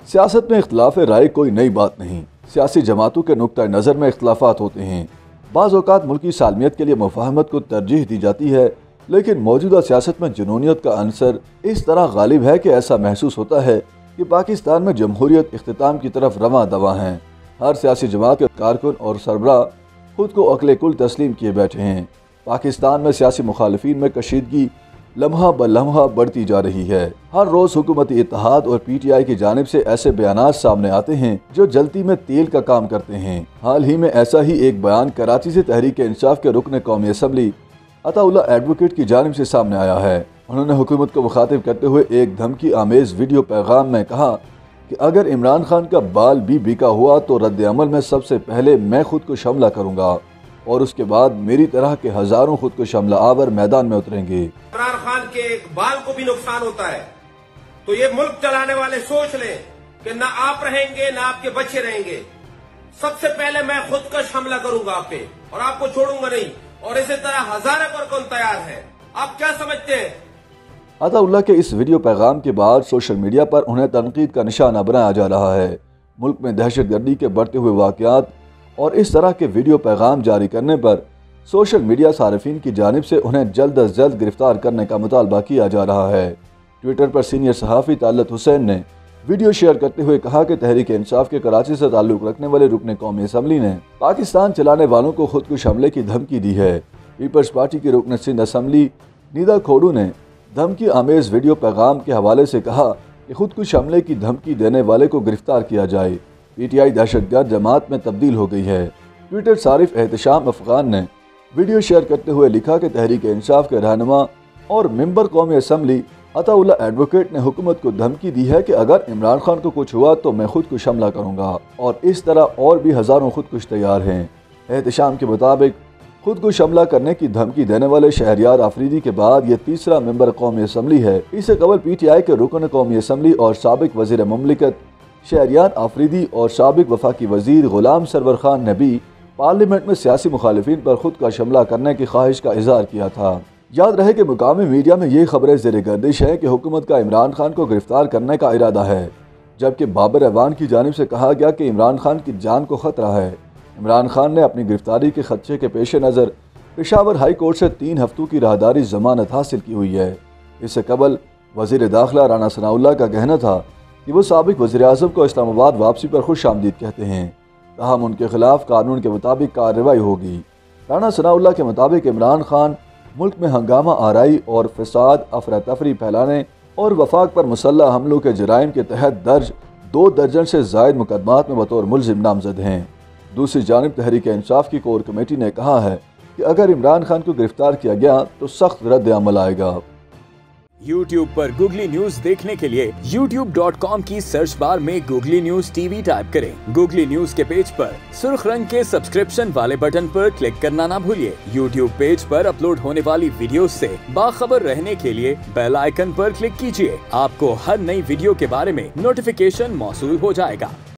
सियासत में इख्तलाफ राय कोई नई बात नहीं। सियासी जमातों के नुक्ता नज़र में इख्तलाफात होते हैं। बाज़ औक़ात मुल्की सालमियत के लिए मुफाहमत को तरजीह दी जाती है, लेकिन मौजूदा सियासत में जुनूनियत का अंसर इस तरह गालिब है कि ऐसा महसूस होता है कि पाकिस्तान में जमहूरियत इख्तिताम की तरफ रवां दवा हैं। हर सियासी जमात के कारकुन और सरबराह खुद को अक्ल कुल तस्लीम किए बैठे हैं। पाकिस्तान में सियासी मुखालिफिन में कशीदगी लम्हा ब लम्हा बढ़ती जा रही है। हर रोज हुकूमती इत्तेहाद और PTI की जानिब से ऐसे बयानात सामने आते हैं जो जल्दी में तेल का काम करते हैं। हाल ही में ऐसा ही एक बयान कराची से तहरीक इंसाफ के रुकन कौमी असम्बली अताउल्लाह एडवोकेट की जानिब से सामने आया है। उन्होंने हुकूमत को मुखातिब करते हुए एक धमकी आमेज वीडियो पैगाम में कहा कि अगर इमरान खान का बाल भी बिका हुआ तो रद्द अमल में सबसे पहले मैं खुद को हमला करूँगा और उसके बाद मेरी तरह के हजारों खुद को हमला आवर मैदान में उतरेंगे। इमरान खान के एक बाल को भी नुकसान होता है तो ये मुल्क चलाने वाले सोच लें कि ना आप रहेंगे ना आपके बच्चे रहेंगे। सबसे पहले मैं खुदकश हमला करूंगा आप पे और आपको छोड़ूंगा नहीं, और इसी तरह हजारों पर कौन तैयार है। आप क्या समझते हैं? अताउल्लाह के इस वीडियो पैगाम के बाद सोशल मीडिया पर उन्हें तनकीद का निशाना बनाया जा रहा है। मुल्क में दहशतगर्दी के बढ़ते हुए वाक़यात और इस तरह के वीडियो पैगाम जारी करने पर सोशल मीडिया सारिफिन की जानिब से उन्हें जल्द अज जल्द गिरफ्तार करने का मुतालबा किया जा रहा है। ट्विटर पर सीनियर सहाफ़ी तालत हुसैन ने वीडियो शेयर करते हुए कहा कि तहरीक इंसाफ के कराची से ताल्लुक़ रखने वाले रुकन कौमी असम्बली ने पाकिस्तान चलाने वालों को खुदकुश हमले की धमकी दी है। पीपल्स पार्टी की रुकन सिंध असम्बली निदा खोड़ू ने धमकी आमेज वीडियो पैगाम के हवाले से कहा कि खुदकुश हमले की धमकी देने वाले को गिरफ्तार किया जाए। PTI दहशतगर्द जमात में तब्दील हो गई है। ट्विटर सारिफ एहतशाम अफगान ने वीडियो शेयर करते हुए लिखा कि तहरीक इंसाफ के रहनुमा और मेंबर कौमी असम्बली अताउल्लाह एडवोकेट ने हुकूमत को धमकी दी है कि अगर इमरान खान को कुछ हुआ तो मैं खुदकुश हमला करूँगा, और इस तरह और भी हज़ारों खुदकुश तैयार हैं। एहतशाम के मुताबिक खुदकुश हमला करने की धमकी देने वाले शहरियार आफरीदी के बाद ये तीसरा मेंबर कौमी असम्बली है। इससे कबल PTI के रुकन कौमी असम्बली और साबिक वज़ीर मुमलिकत शहरियार आफरीदी और साबिक वफाकी वजीर गुलाम सरवर खान ने भी पार्लियामेंट में सियासी मुखालिफिन पर खुद का हमला करने की ख्वाहिश का इजहार किया था। याद रहे कि मुकामी मीडिया में ये खबरें ज़ेर गर्दिश है कि हुकूमत का इमरान खान को गिरफ्तार करने का इरादा है, जबकि बाबर ऐवान की जानिब से कहा गया कि इमरान खान की जान को खतरा है। इमरान खान ने अपनी गिरफ्तारी के खदशे के पेश नज़र पेशावर हाई कोर्ट से 3 हफ्तों की राहदारी जमानत हासिल की हुई है। इससे कबल वज़ीर दाखिला राना सनाउल्लाह का कहना था कि वो साबिक वज़ीर आज़म को इस्लामाबाद वापसी पर खुश आमदीद कहते हैं, ताहम उनके खिलाफ कानून के मुताबिक कार्रवाई होगी। राना सनाउल्लाह के मुताबिक इमरान खान मुल्क में हंगामा आराई और फसाद, अफरा तफरी फैलाने और वफाक पर मुसल्लह हमलों के जराइम के तहत दर्ज 2 दर्जन से ज़ायद मुकदमात में बतौर मुलजिम नामजद हैं। दूसरी जानिब तहरीक इंसाफ की कोर कमेटी ने कहा है कि अगर इमरान खान को गिरफ्तार किया गया तो सख्त रद्द अमल आएगा। YouTube पर गूगली न्यूज देखने के लिए youtube.com की सर्च बार में गूगली न्यूज TV टाइप करें। गूगली न्यूज के पेज पर सुर्ख रंग के सब्सक्रिप्शन वाले बटन पर क्लिक करना ना भूलिए। YouTube पेज पर अपलोड होने वाली वीडियोस से बाखबर रहने के लिए बेल आइकन पर क्लिक कीजिए। आपको हर नई वीडियो के बारे में नोटिफिकेशन मौसूल हो जाएगा।